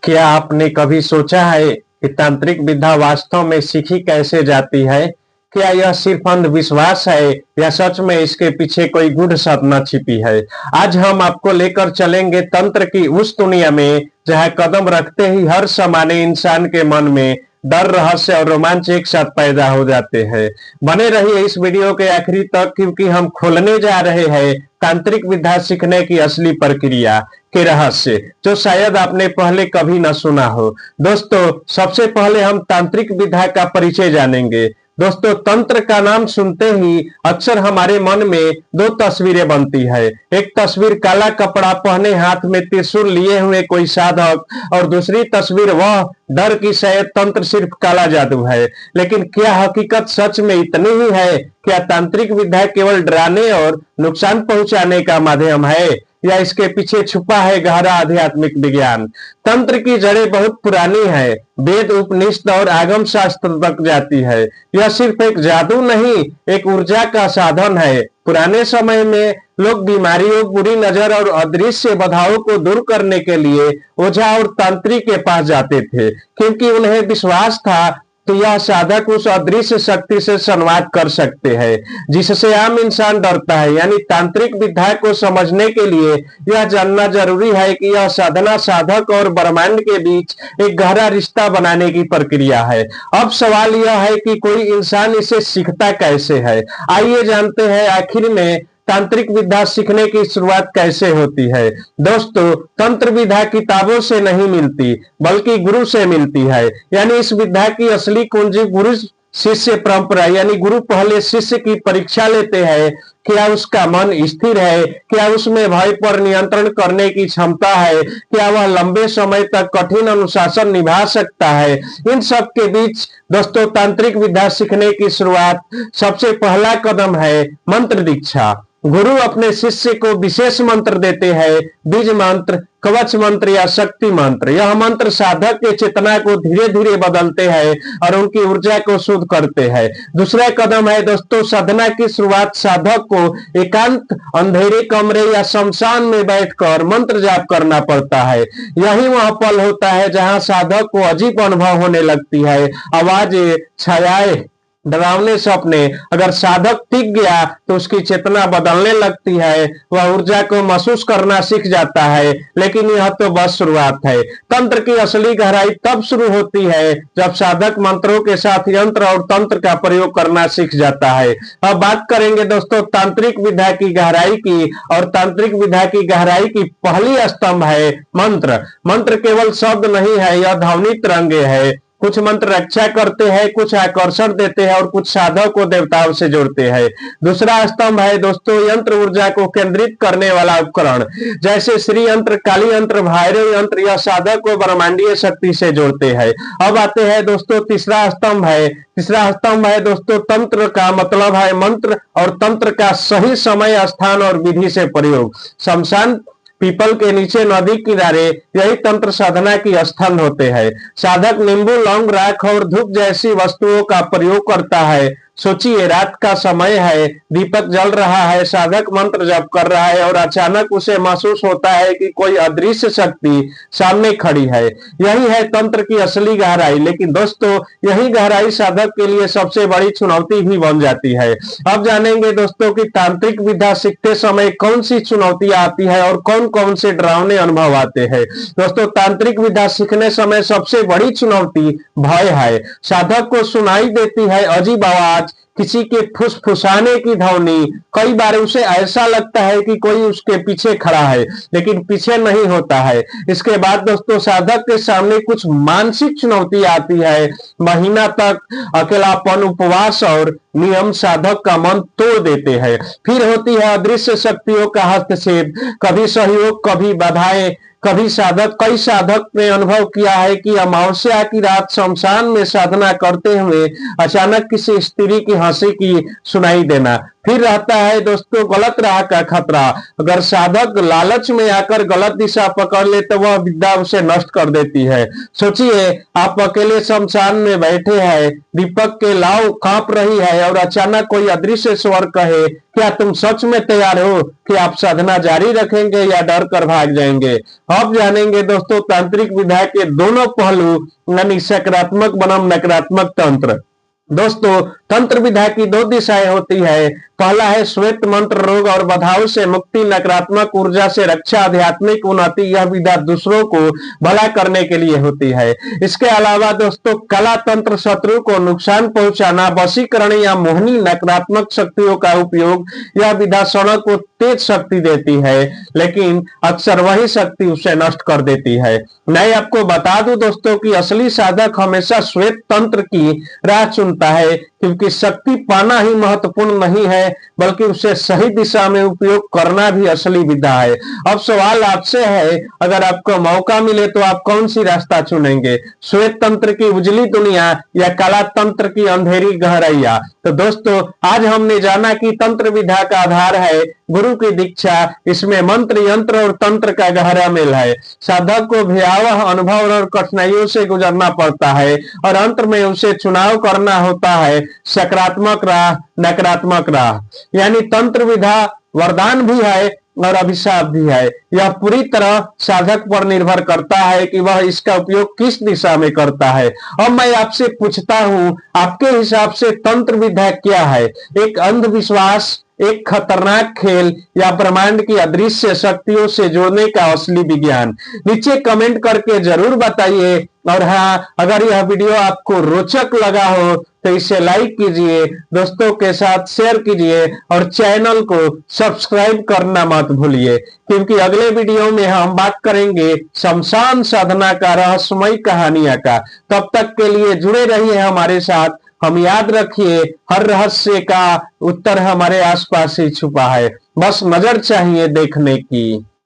क्या आपने कभी सोचा है कि तांत्रिक विद्या वास्तव में सीखी कैसे जाती है? क्या यह सिर्फ अंधविश्वास है या सच में इसके पीछे कोई गूढ़ सपना छिपी है? आज हम आपको लेकर चलेंगे तंत्र की उस दुनिया में जहां कदम रखते ही हर सामान्य इंसान के मन में डर, रहस्य और रोमांच एक साथ पैदा हो जाते हैं। बने रहिए इस वीडियो के आखिरी तक, क्योंकि हम खोलने जा रहे हैं तांत्रिक विद्या सीखने की असली प्रक्रिया के रहस्य, जो शायद आपने पहले कभी न सुना हो। दोस्तों, सबसे पहले हम तांत्रिक विद्या का परिचय जानेंगे। दोस्तों, तंत्र का नाम सुनते ही अक्सर हमारे मन में दो तस्वीरें बनती है। एक तस्वीर काला कपड़ा पहने, हाथ में त्रिशूल लिए हुए कोई साधक, और दूसरी तस्वीर वह डर की शायद तंत्र सिर्फ काला जादू है। लेकिन क्या हकीकत सच में इतनी ही है? क्या तांत्रिक विद्या केवल डराने और नुकसान पहुंचाने का माध्यम है, या इसके पीछे छुपा है गहरा आध्यात्मिक विज्ञान? तंत्र की जड़ें बहुत पुरानी है, वेद, उपनिषद और आगम शास्त्र तक जाती है। यह सिर्फ एक जादू नहीं, एक ऊर्जा का साधन है। पुराने समय में लोग बीमारियों, बुरी नजर और अदृश्य बाधाओं को दूर करने के लिए ओझा और तांत्रिक के पास जाते थे, क्योंकि उन्हें विश्वास था तो यह साधक उस अदृश्य शक्ति से संवाद कर सकते हैं जिससे आम इंसान डरता है। यानी तांत्रिक विद्या को समझने के लिए यह जानना जरूरी है कि यह साधना साधक और ब्रह्मांड के बीच एक गहरा रिश्ता बनाने की प्रक्रिया है। अब सवाल यह है कि कोई इंसान इसे सीखता कैसे है। आइए जानते हैं आखिर में तांत्रिक विद्या सीखने की शुरुआत कैसे होती है। दोस्तों, तंत्र विद्या किताबों से नहीं मिलती, बल्कि गुरु से मिलती है। यानी इस विद्या की असली कुंजी गुरु शिष्य परंपरा, यानी गुरु पहले शिष्य की परीक्षा लेते हैं। क्या उसका मन स्थिर है? क्या उसमें भय पर नियंत्रण करने की क्षमता है? क्या वह लंबे समय तक कठिन अनुशासन निभा सकता है? इन सब के बीच दोस्तों, तांत्रिक विद्या सीखने की शुरुआत, सबसे पहला कदम है मंत्र दीक्षा। गुरु अपने शिष्य को विशेष मंत्र देते हैं, बीज मंत्र, कवच मंत्र या शक्ति मंत्र। यह मंत्र साधक के चेतना को धीरे धीरे बदलते हैं और उनकी ऊर्जा को शुद्ध करते हैं। दूसरा कदम है दोस्तों साधना की शुरुआत। साधक को एकांत अंधेरे कमरे या शमशान में बैठकर मंत्र जाप करना पड़ता है। यही वह पल होता है जहां साधक को अजीब अनुभव होने लगती है, आवाजें, छायाएं, डरावने सपने। अगर साधक टिक गया तो उसकी चेतना बदलने लगती है, वह ऊर्जा को महसूस करना सीख जाता है। लेकिन यह तो बस शुरुआत है। तंत्र की असली गहराई तब शुरू होती है जब साधक मंत्रों के साथ यंत्र और तंत्र का प्रयोग करना सीख जाता है। अब बात करेंगे दोस्तों तांत्रिक विद्या की गहराई की, और तांत्रिक विद्या की गहराई की पहली स्तंभ है मंत्र। मंत्र केवल शब्द नहीं है, यह ध्वनि तरंगे है। कुछ मंत्र रक्षा करते हैं, कुछ आकर्षण देते हैं और कुछ साधक को देवताओं से जोड़ते हैं। दूसरा स्तंभ है दोस्तों यंत्र, ऊर्जा को केंद्रित करने वाला उपकरण, जैसे श्री यंत्र, काली यंत्र, भैरव यंत्र। यह साधक को ब्रह्मांडीय शक्ति से जोड़ते हैं। अब आते हैं दोस्तों तीसरा स्तंभ है। तीसरा स्तंभ है दोस्तों तंत्र का मतलब है मंत्र और तंत्र का सही समय, स्थान और विधि से प्रयोग। शमशान, पीपल के नीचे, नदी किनारे, यही तंत्र साधना की स्थल होते हैं। साधक नींबू, लौंग, राख और धूप जैसी वस्तुओं का प्रयोग करता है। सोचिए, रात का समय है, दीपक जल रहा है, साधक मंत्र जप कर रहा है और अचानक उसे महसूस होता है कि कोई अदृश्य शक्ति सामने खड़ी है। यही है तंत्र की असली गहराई। लेकिन दोस्तों, यही गहराई साधक के लिए सबसे बड़ी चुनौती भी बन जाती है। अब जानेंगे दोस्तों कि तांत्रिक विद्या सीखते समय कौन सी चुनौतियां आती है और कौन कौन से डरावने अनुभव आते हैं। दोस्तों, तांत्रिक विद्या सीखने समय सबसे बड़ी चुनौती भय है। साधक को सुनाई देती है अजीब आवाज, किसी के फुसफुसाने की ध्वनि। कई बार उसे ऐसा लगता है कि कोई उसके पीछे खड़ा है, लेकिन पीछे नहीं होता है। इसके बाद दोस्तों साधक के सामने कुछ मानसिक चुनौती आती है। महीना तक अकेलापन, उपवास और नियम साधक का मन तोड़ देते हैं। फिर होती है अदृश्य शक्तियों का हस्तक्षेप, कभी सहयोग, कभी बाधाएं। कई साधक ने अनुभव किया है कि अमावस्या की रात शमशान में साधना करते हुए अचानक किसी स्त्री की हंसी की सुनाई देना, फिर रहता है दोस्तों गलत राह का खतरा। अगर साधक लालच में आकर गलत दिशा पकड़ ले तो वह विद्या उसे नष्ट कर देती है। सोचिए, आप अकेले शमशान में बैठे हैं, दीपक के लाव कांप रही है और अचानक कोई अदृश्य स्वर कहे, क्या तुम सच में तैयार हो कि आप साधना जारी रखेंगे या डर कर भाग जाएंगे? अब जानेंगे दोस्तों तांत्रिक विद्या के दोनों पहलू, यानी सकारात्मक बनाम नकारात्मक तंत्र। दोस्तों तंत्र विद्या की दो दिशाएं होती है। पहला है श्वेत मंत्र, रोग और बाधाओं से मुक्ति, नकारात्मक ऊर्जा से रक्षा, आध्यात्मिक उन्नति। यह विद्या दूसरों को भला करने के लिए होती है। इसके अलावा दोस्तों कला तंत्र, शत्रु को नुकसान पहुंचाना, वशीकरण या मोहनी नकारात्मक शक्तियों का उपयोग। यह विद्या क्षणों को तेज शक्ति देती है, लेकिन अक्सर वही शक्ति उसे नष्ट कर देती है। मैं आपको बता दूं दोस्तों कि असली साधक हमेशा श्वेत तंत्र की राह चुनता है, क्योंकि शक्ति पाना ही महत्वपूर्ण नहीं है, बल्कि उसे सही दिशा में उपयोग करना भी असली विद्या है। अब सवाल आपसे है, अगर आपको मौका मिले तो आप कौन सी रास्ता चुनेंगे, श्वेत तंत्र की उजली दुनिया या काला तंत्र की अंधेरी गहराइया? तो दोस्तों आज हमने जाना कि तंत्र विद्या का आधार है गुरु की दीक्षा। इसमें मंत्र, यंत्र और तंत्र का गहरा मेल है। साधक को भयावह अनुभव और कठिनाइयों से गुजरना पड़ता है और अंत में उसे चुनाव करना होता है, सकारात्मक राह, नकारात्मक राह। यानी तंत्र विद्या वरदान भी है और अभिशाप भी है। यह पूरी तरह साधक पर निर्भर करता है कि वह इसका उपयोग किस दिशा में करता है। अब मैं आपसे पूछता हूं, आपके हिसाब से तंत्र विद्या क्या है? एक अंधविश्वास, एक खतरनाक खेल, या ब्रह्मांड की अदृश्य शक्तियों से जोड़ने का असली विज्ञान? नीचे कमेंट करके जरूर बताइए। और हाँ, अगर यह वीडियो आपको रोचक लगा हो तो इसे लाइक कीजिए, दोस्तों के साथ शेयर कीजिए और चैनल को सब्सक्राइब करना मत भूलिए, क्योंकि अगले वीडियो में हम बात करेंगे शमशान साधना का रहस्यमय कहानियां का। तब तक के लिए जुड़े रहिए हमारे साथ। हम याद रखिए, हर रहस्य का उत्तर हमारे आसपास ही छुपा है, बस नजर चाहिए देखने की।